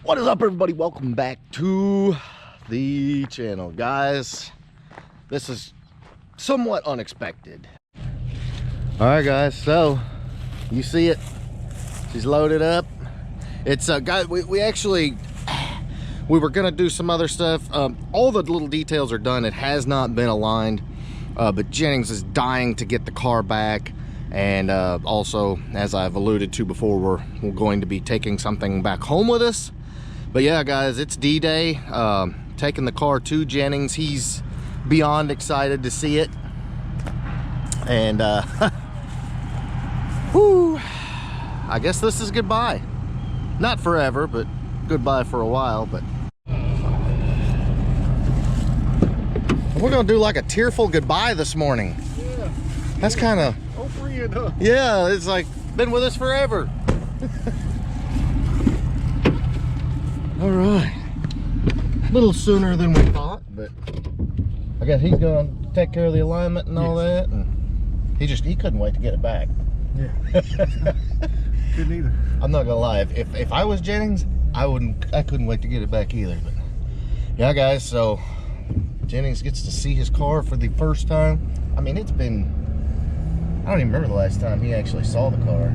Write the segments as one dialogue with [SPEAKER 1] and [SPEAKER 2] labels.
[SPEAKER 1] What is up, everybody? Welcome back to the channel, guys. This is somewhat unexpected. All right, guys, so you see it, she's loaded up. It's guys, we were gonna do some other stuff. All the little details are done. It has not been aligned, but Jennings is dying to get the car back. And also, as I've alluded to before, we're going to be taking something back home with us. But yeah, guys, it's D-Day. Taking the car to Jennings. He's beyond excited to see it. And whew, I guess this is goodbye. Not forever, but goodbye for a while. But we're gonna do like a tearful goodbye this morning.
[SPEAKER 2] Yeah.
[SPEAKER 1] That's kind of, yeah, it's like been with us forever. All right, a little sooner than we thought, but I guess he's gonna take care of the alignment and all that, and he couldn't wait to get it back.
[SPEAKER 2] Yeah. Couldn't either.
[SPEAKER 1] I'm not gonna lie, if I was Jennings, I couldn't wait to get it back either. But yeah, guys, so Jennings gets to see his car for the first time. I mean, it's been, I don't even remember the last time he actually saw the car.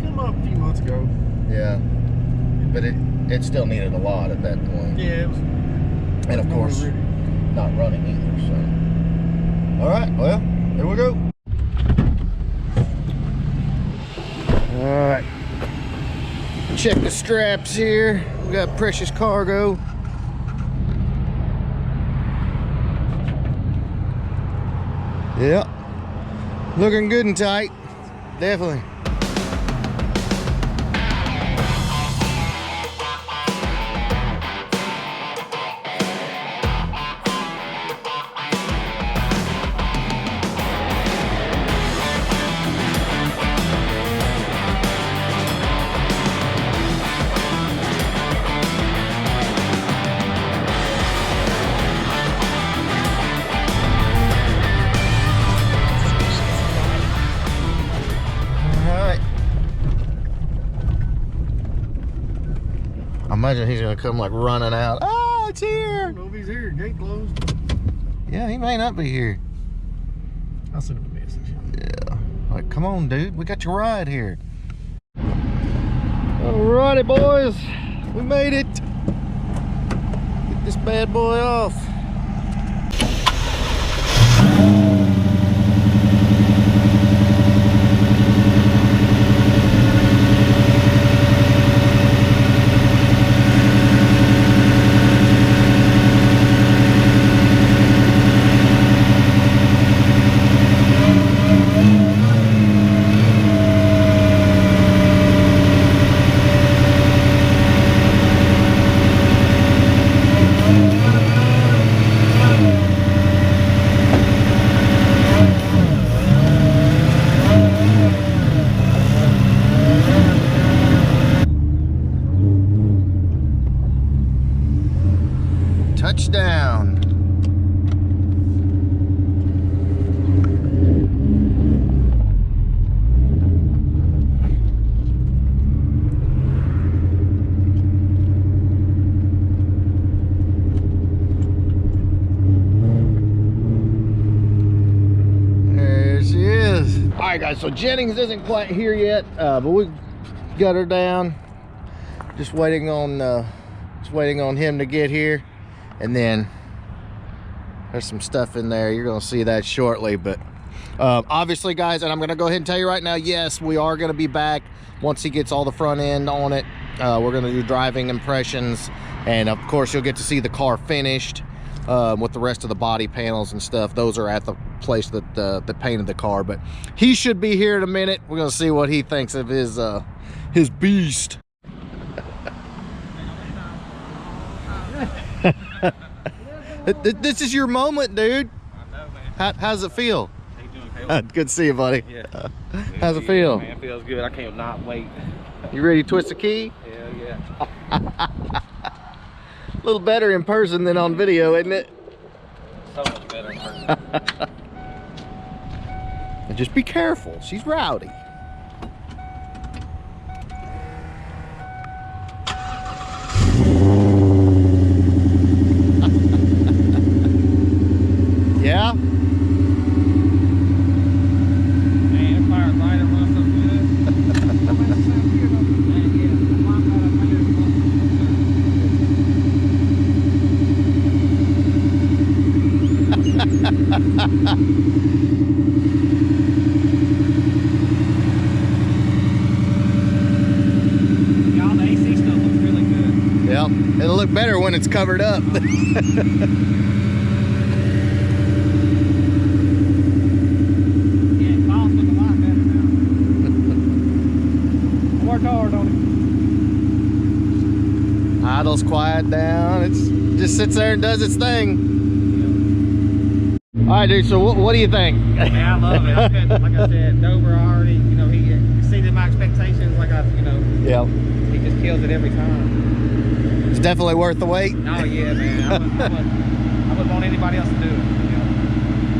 [SPEAKER 2] Came up a few months ago.
[SPEAKER 1] Yeah, but it still needed a lot at that point.
[SPEAKER 2] Yeah, it was.
[SPEAKER 1] And of course, not running either, so. All right, well, here we go. All right, check the straps here. We got precious cargo. Yep, looking good and tight, definitely. I imagine he's gonna come like running out. Oh, it's here!
[SPEAKER 2] I don't know if he's here. Gate closed.
[SPEAKER 1] Yeah, he may not be here.
[SPEAKER 2] I'll send him a message.
[SPEAKER 1] Yeah. Like, come on, dude. We got your ride here. Alrighty, boys. We made it. Get this bad boy off. Touchdown. There she is. All right, guys, so Jennings isn't quite here yet, but we got her down. Just waiting on him to get here. And then there's some stuff in there. You're gonna see that shortly. But obviously, guys, and I'm gonna go ahead and tell you right now, yes, we are gonna be back once he gets all the front end on it. We're gonna do driving impressions, and of course you'll get to see the car finished with the rest of the body panels and stuff. Those are at the place that painted the car. But he should be here in a minute. We're gonna see what he thinks of his beast. This is your moment, dude.
[SPEAKER 3] I know, man.
[SPEAKER 1] How's it feel?
[SPEAKER 3] How you doing, Caleb?
[SPEAKER 1] Good to see you, buddy.
[SPEAKER 3] Yeah.
[SPEAKER 1] How's it feel?
[SPEAKER 3] Man, it feels good. I can't not wait.
[SPEAKER 1] You ready to twist the key?
[SPEAKER 3] Hell yeah.
[SPEAKER 1] A little better in person than on video, isn't it?
[SPEAKER 3] So much better in person.
[SPEAKER 1] And just be careful. She's rowdy.
[SPEAKER 3] Y'all, the AC stuff looks really good.
[SPEAKER 1] Yep, it'll look better when it's covered up.
[SPEAKER 3] Yeah, Kyle's looking a lot better now. Worked hard on it.
[SPEAKER 1] Idle's quiet down. It's just sits there and does its thing. All right, dude. So what do you think?
[SPEAKER 3] Man, I love it. Like I said, Dover already, he exceeded my expectations.
[SPEAKER 1] Yeah,
[SPEAKER 3] He just kills it every time.
[SPEAKER 1] it's definitely worth the wait.
[SPEAKER 3] Oh yeah, man. I wouldn't want anybody else to do it.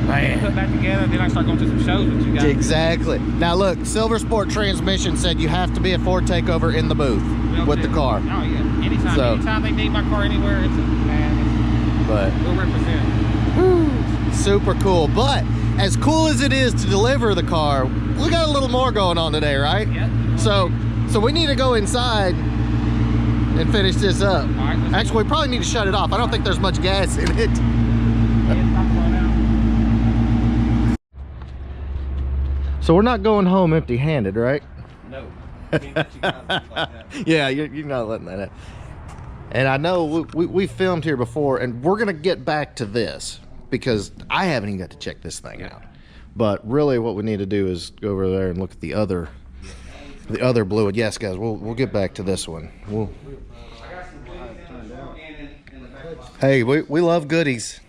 [SPEAKER 1] Man.
[SPEAKER 3] Put that together, then I start going to some shows with you guys.
[SPEAKER 1] Exactly. Now look, Silver Sport Transmission said you have to be a Ford takeover in the booth with the car.
[SPEAKER 3] Oh yeah, anytime.
[SPEAKER 1] So-
[SPEAKER 3] Anytime they need my car anywhere, man.
[SPEAKER 1] But
[SPEAKER 3] We'll represent.
[SPEAKER 1] super cool. But as cool as it is to deliver the car, we got a little more going on today, right?
[SPEAKER 3] Yep.
[SPEAKER 1] So we need to go inside and finish this up.
[SPEAKER 3] All right, let's
[SPEAKER 1] Actually, we probably need to shut it off. I don't think there's much gas in it. So we're not going home empty-handed, right?
[SPEAKER 3] No. Can't let you guys look like that.
[SPEAKER 1] Yeah, you're not letting that happen. And I know we filmed here before, and we're gonna get back to this because I haven't even got to check this thing out. But really, what we need to do is go over there and look at the other blue one. Yes, guys, we'll get back to this one. Hey, we love goodies.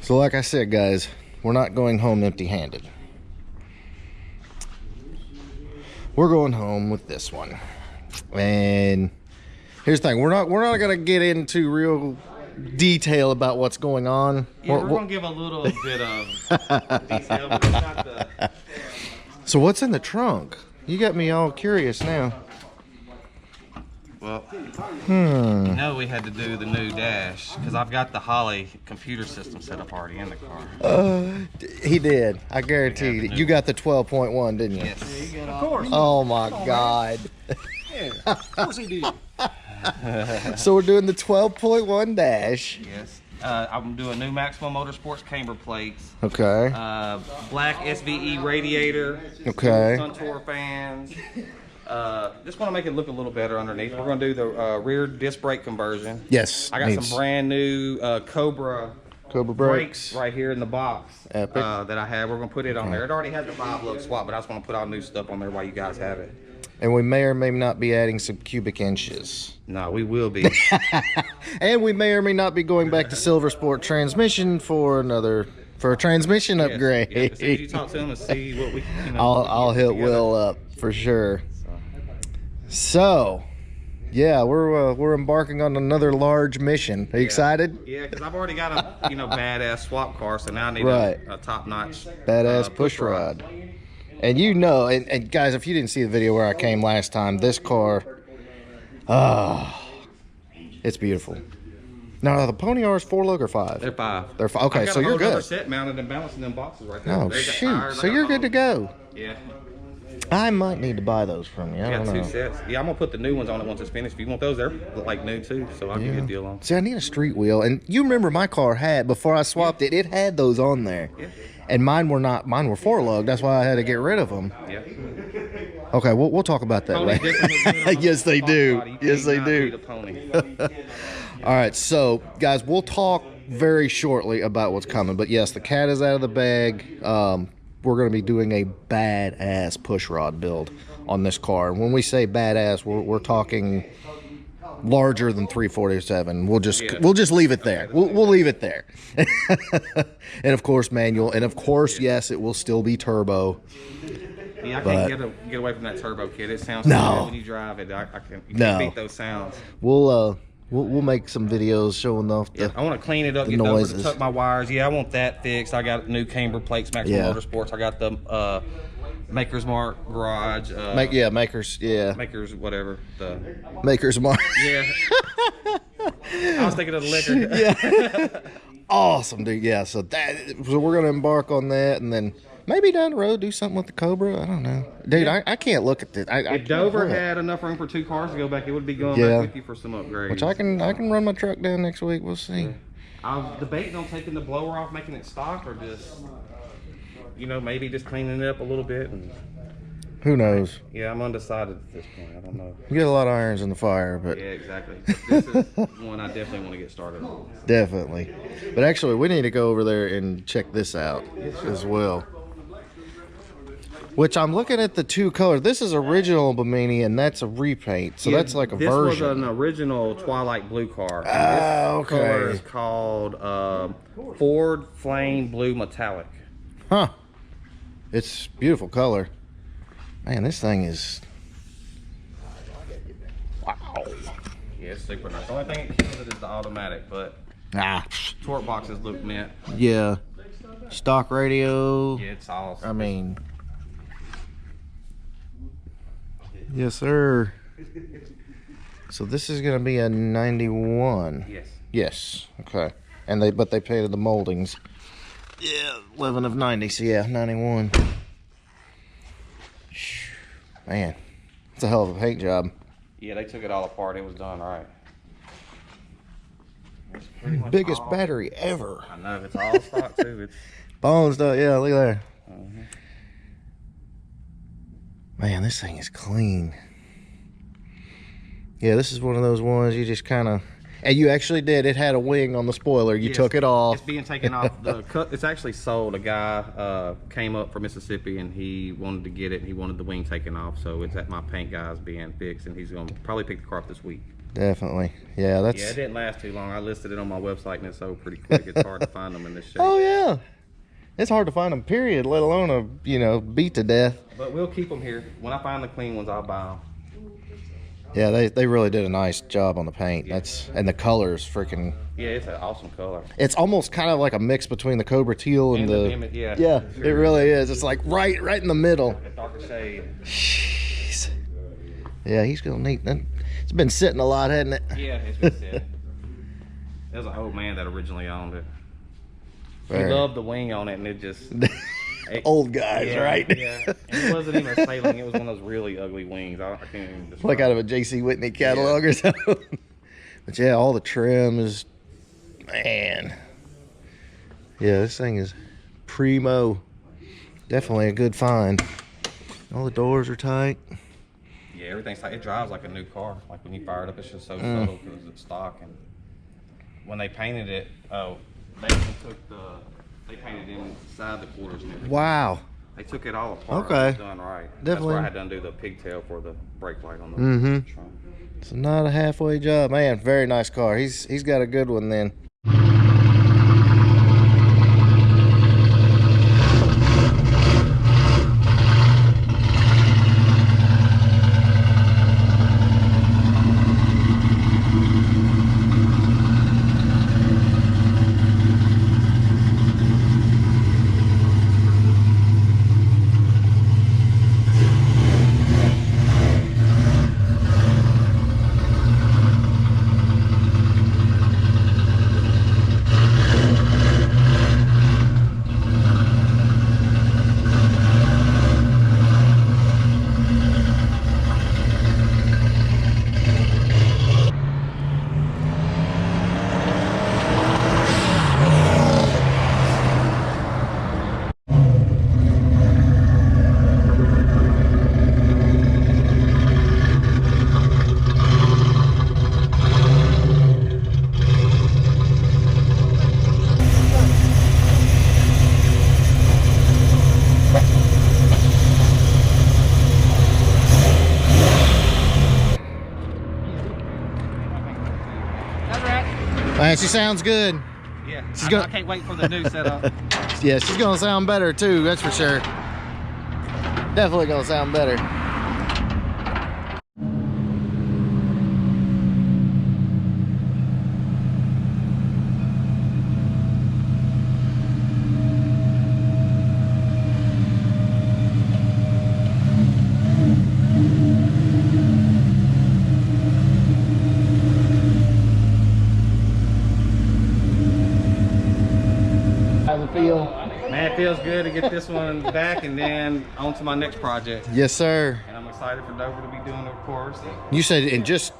[SPEAKER 1] So like I said, guys, we're not going home empty-handed. We're going home with this one. And here's the thing, we're not gonna get into real detail about what's going on.
[SPEAKER 3] Yeah, we're gonna give a little bit of detail, but it's not the.
[SPEAKER 1] So what's in the trunk? You got me all curious now.
[SPEAKER 3] Well, you know we had to do the new dash because I've got the Holly computer system set up already in the car.
[SPEAKER 1] He did. I guarantee you. You got the 12.1, didn't you?
[SPEAKER 3] Yes.
[SPEAKER 2] Of course.
[SPEAKER 1] Oh my God.
[SPEAKER 2] Yeah, of course he did.
[SPEAKER 1] So we're doing the 12.1 dash.
[SPEAKER 3] Yes. I'm doing new Maximum Motorsports camber plates.
[SPEAKER 1] Okay.
[SPEAKER 3] Black SVE radiator.
[SPEAKER 1] Okay.
[SPEAKER 3] Suntour fans. Just want to make it look a little better underneath. We're going to do the rear disc brake conversion.
[SPEAKER 1] Yes.
[SPEAKER 3] I got some brand new Cobra
[SPEAKER 1] brakes
[SPEAKER 3] right here in the box.
[SPEAKER 1] Epic.
[SPEAKER 3] That I have. We're going to put it on there. It already has the 5-look swap, but I just want to put all new stuff on there while you guys have it.
[SPEAKER 1] And we may or may not be adding some cubic inches.
[SPEAKER 3] No, we will be.
[SPEAKER 1] And we may or may not be going back to Silver Sport Transmission for a transmission upgrade.
[SPEAKER 3] Yeah, as soon as you talk to them and see what we.
[SPEAKER 1] I'll hit
[SPEAKER 3] together.
[SPEAKER 1] Will up for sure. So, yeah, we're embarking on another large mission. Are you excited?
[SPEAKER 3] Yeah, because I've already got a badass swap car, so now I need
[SPEAKER 1] Right.
[SPEAKER 3] a top notch
[SPEAKER 1] Badass push rod. And and guys, if you didn't see the video where I came last time, this car, it's beautiful. Now, the Pony R's 4-lug or 5?
[SPEAKER 3] They're 5.
[SPEAKER 1] They're 5. Okay, so you're good.
[SPEAKER 3] Set mounted and balanced in them boxes right there.
[SPEAKER 1] Oh
[SPEAKER 3] They got
[SPEAKER 1] shoot!
[SPEAKER 3] tires,
[SPEAKER 1] So
[SPEAKER 3] I got
[SPEAKER 1] you're
[SPEAKER 3] all
[SPEAKER 1] good to go.
[SPEAKER 3] Yeah.
[SPEAKER 1] I might need to buy those from you. I
[SPEAKER 3] I got
[SPEAKER 1] don't
[SPEAKER 3] 2
[SPEAKER 1] know.
[SPEAKER 3] sets. Yeah, I'm gonna put the new ones on it once it's finished. If you want those, they're like new too, so I'll give you a deal on.
[SPEAKER 1] See, I need a street wheel, and you remember my car had before I swapped it. It had those on there,
[SPEAKER 3] Yeah.
[SPEAKER 1] and mine were not. Mine were 4-lug. That's why I had to get rid of them.
[SPEAKER 3] Yeah.
[SPEAKER 1] Okay, we'll talk about that
[SPEAKER 3] Pony's
[SPEAKER 1] later.
[SPEAKER 3] different than the
[SPEAKER 1] Yes, they
[SPEAKER 3] box
[SPEAKER 1] do.
[SPEAKER 3] body. You
[SPEAKER 1] Yes, they
[SPEAKER 3] cannot
[SPEAKER 1] do.
[SPEAKER 3] beat a pony.
[SPEAKER 1] All right, so guys, we'll talk very shortly about what's coming. But yes, the cat is out of the bag. We're going to be doing a badass push rod build on this car. And when we say badass, we're talking larger than 347. We'll just leave it there. We'll leave it there. And of course manual, and of course yes, it will still be turbo.
[SPEAKER 3] Yeah, I can't get away from that turbo kit. It sounds
[SPEAKER 1] No.
[SPEAKER 3] so good when you drive it. You
[SPEAKER 1] No.
[SPEAKER 3] can't beat those sounds.
[SPEAKER 1] We'll make some videos showing off the
[SPEAKER 3] I want to clean it up,
[SPEAKER 1] the
[SPEAKER 3] get over to
[SPEAKER 1] noises.
[SPEAKER 3] tuck my wires. Yeah, I want that fixed. I got new camber plates, Maximum
[SPEAKER 1] Yeah.
[SPEAKER 3] Motorsports. I got the Maker's Mark garage. Maker's whatever. The
[SPEAKER 1] Maker's Mark.
[SPEAKER 3] yeah. I was thinking of the liquor.
[SPEAKER 1] Yeah. Awesome, dude. Yeah, so we're gonna embark on that, and then maybe down the road do something with the Cobra. I don't know, dude. I can't look at this.
[SPEAKER 3] If Dover had enough room for 2 cars to go back, it would be going
[SPEAKER 1] Yeah.
[SPEAKER 3] back with you for some upgrades.
[SPEAKER 1] which I can run my truck down next week. We'll see.
[SPEAKER 3] I was debating on taking the blower off, making it stock, or just, you know, maybe just cleaning it up a little bit. And
[SPEAKER 1] Who knows?
[SPEAKER 3] yeah, I'm undecided at this point. I don't know.
[SPEAKER 1] You get a lot of irons in the fire, but
[SPEAKER 3] Yeah, exactly. But this is one I definitely want to get started on.
[SPEAKER 1] definitely. But actually, we need to go over there and check this out as well. Which I'm looking at the two colors. This is original Bimini, and that's a repaint. So
[SPEAKER 3] Yeah,
[SPEAKER 1] that's like a
[SPEAKER 3] this
[SPEAKER 1] version.
[SPEAKER 3] This was an original Twilight Blue car.
[SPEAKER 1] Oh,
[SPEAKER 3] This color
[SPEAKER 1] okay.
[SPEAKER 3] is called Ford Flame Blue Metallic.
[SPEAKER 1] Huh. It's beautiful color. Man, this thing is... Wow.
[SPEAKER 3] Yeah, it's super nice. The only thing that kills it is the automatic, but torque boxes look mint.
[SPEAKER 1] Yeah. Stock radio.
[SPEAKER 3] Yeah, it's awesome.
[SPEAKER 1] I mean... Yes, sir. So this is going to be a 91.
[SPEAKER 3] Yes.
[SPEAKER 1] Yes. Okay. And but they painted the moldings. Yeah, 11 of 90. So yeah, 91. Man, it's a hell of a paint job.
[SPEAKER 3] Yeah, they took it all apart. It was done right. It's pretty much
[SPEAKER 1] Biggest
[SPEAKER 3] all-
[SPEAKER 1] battery ever.
[SPEAKER 3] I know, it's all stock too. It's
[SPEAKER 1] Bone stuff. Yeah, look at there. Man, this thing is clean. Yeah, this is one of those ones you just kind of... And you actually did. It had a wing on the spoiler. You took it off.
[SPEAKER 3] It's being taken off. It's actually sold. A guy came up from Mississippi and he wanted to get it. And he wanted the wing taken off. So it's at my paint guy's being fixed, and he's going to probably pick the car up this week.
[SPEAKER 1] Definitely. Yeah, that's...
[SPEAKER 3] Yeah, it didn't last too long. I listed it on my website and it's sold pretty quick. It's hard to find them in this shape.
[SPEAKER 1] Oh, yeah. It's hard to find them, period, let alone a, you know, beat to death.
[SPEAKER 3] But we'll keep them here. When I find the clean ones, I'll buy them.
[SPEAKER 1] Yeah, they really did a nice job on the paint.
[SPEAKER 3] Yeah.
[SPEAKER 1] And the colors freaking...
[SPEAKER 3] Yeah, it's an awesome color.
[SPEAKER 1] It's almost kind of like a mix between the Cobra Teal and the...
[SPEAKER 3] image, yeah.
[SPEAKER 1] Yeah, it really is. It's like right in the middle.
[SPEAKER 3] A darker shade.
[SPEAKER 1] Jeez. Yeah, he's gonna need that. It's been sitting a lot, hasn't it?
[SPEAKER 3] Yeah, it's been said. There was an old man that originally owned it.
[SPEAKER 1] Very.
[SPEAKER 3] He loved the wing on it, and it just...
[SPEAKER 1] Old guys,
[SPEAKER 3] yeah,
[SPEAKER 1] right?
[SPEAKER 3] Yeah. And it wasn't even a sailing. It was one of those really ugly wings. I can't even describe
[SPEAKER 1] Like out of a J.C. Whitney catalog or something. But yeah, all the trim is... Man. Yeah, this thing is primo. Definitely a good find. All the doors are tight.
[SPEAKER 3] Yeah, everything's tight. It drives like a new car. Like when you fire it up, it's just so subtle because it's stock. And when they painted it, they painted inside the quarters and everything.
[SPEAKER 1] Wow.
[SPEAKER 3] They took it all apart.
[SPEAKER 1] Okay.
[SPEAKER 3] It was done right.
[SPEAKER 1] Definitely.
[SPEAKER 3] That's where I had to undo the pigtail for the brake light on the trunk.
[SPEAKER 1] It's not a halfway job. Man, very nice car. He's got a good one then. Man, she sounds good.
[SPEAKER 3] Yeah,
[SPEAKER 1] She's
[SPEAKER 3] I can't wait for the new setup.
[SPEAKER 1] Yeah, she's gonna sound better too, that's for sure. Definitely gonna sound better. How's it feel?
[SPEAKER 3] Man, it feels good to get this one back and then on to my next project.
[SPEAKER 1] Yes, sir.
[SPEAKER 3] And I'm excited for Dover to be doing it, of course.
[SPEAKER 1] You said in just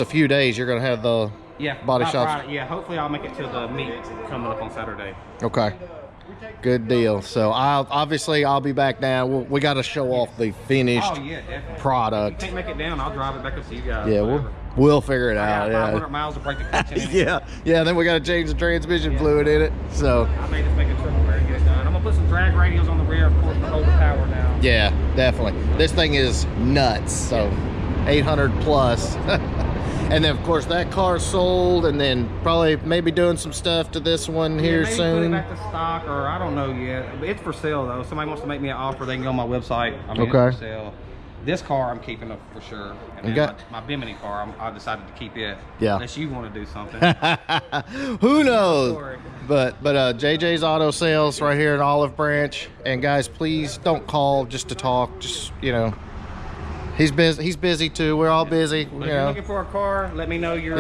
[SPEAKER 1] a few days you're gonna have the
[SPEAKER 3] Yeah,
[SPEAKER 1] body
[SPEAKER 3] about
[SPEAKER 1] shops.
[SPEAKER 3] Friday. Yeah, hopefully I'll make it to the meet coming up on Saturday.
[SPEAKER 1] Okay. Good deal. So I'll be back down. We got to show off the finished
[SPEAKER 3] Oh yeah, definitely.
[SPEAKER 1] product.
[SPEAKER 3] If you can't make it down, I'll drive it back up to you guys.
[SPEAKER 1] Yeah,
[SPEAKER 3] whatever.
[SPEAKER 1] we'll figure it
[SPEAKER 3] I
[SPEAKER 1] out.
[SPEAKER 3] got 500
[SPEAKER 1] Yeah.
[SPEAKER 3] miles to break the clutch in.
[SPEAKER 1] Yeah. Then we got to change the transmission fluid in it. So
[SPEAKER 3] I may just make a trip over and get it done. I'm gonna put some drag radials on the rear, of course, to hold the power down.
[SPEAKER 1] yeah, definitely. This thing is nuts. So 800 plus. And then of course that car's sold, and then probably maybe doing some stuff to this one here
[SPEAKER 3] maybe
[SPEAKER 1] soon.
[SPEAKER 3] put it back to stock, or I don't know yet. It's for sale though. If somebody wants to make me an offer, they can go on my website. I mean,
[SPEAKER 1] Okay.
[SPEAKER 3] it's for sale. This car I'm keeping up for sure. And then my Bimini car, I decided to keep it.
[SPEAKER 1] Yeah.
[SPEAKER 3] Unless you want to do something.
[SPEAKER 1] Who knows? But JJ's Auto Sales right here in Olive Branch. And guys, please don't call just to talk. Just, you know, he's busy too. We're all busy.
[SPEAKER 3] If you're looking for a car, let me know you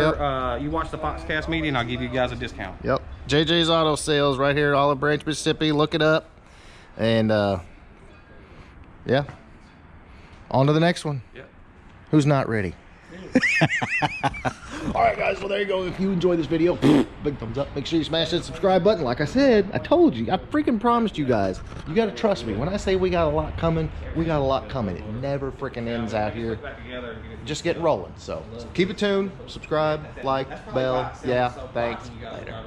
[SPEAKER 3] watch the Foxcast media, and I'll give you guys a discount.
[SPEAKER 1] Yep. JJ's Auto Sales right here in Olive Branch, Mississippi. Look it up. And yeah. On to the next one.
[SPEAKER 3] Yep.
[SPEAKER 1] Who's not ready? All right, guys. Well, there you go. If you enjoyed this video, big thumbs up. Make sure you smash that subscribe button. Like I said, I told you. I freaking promised you guys. You got to trust me. When I say we got a lot coming, we got a lot coming. It never freaking ends out here. Just getting rolling. So keep it tuned. Subscribe, like, bell. Yeah. Thanks. Later.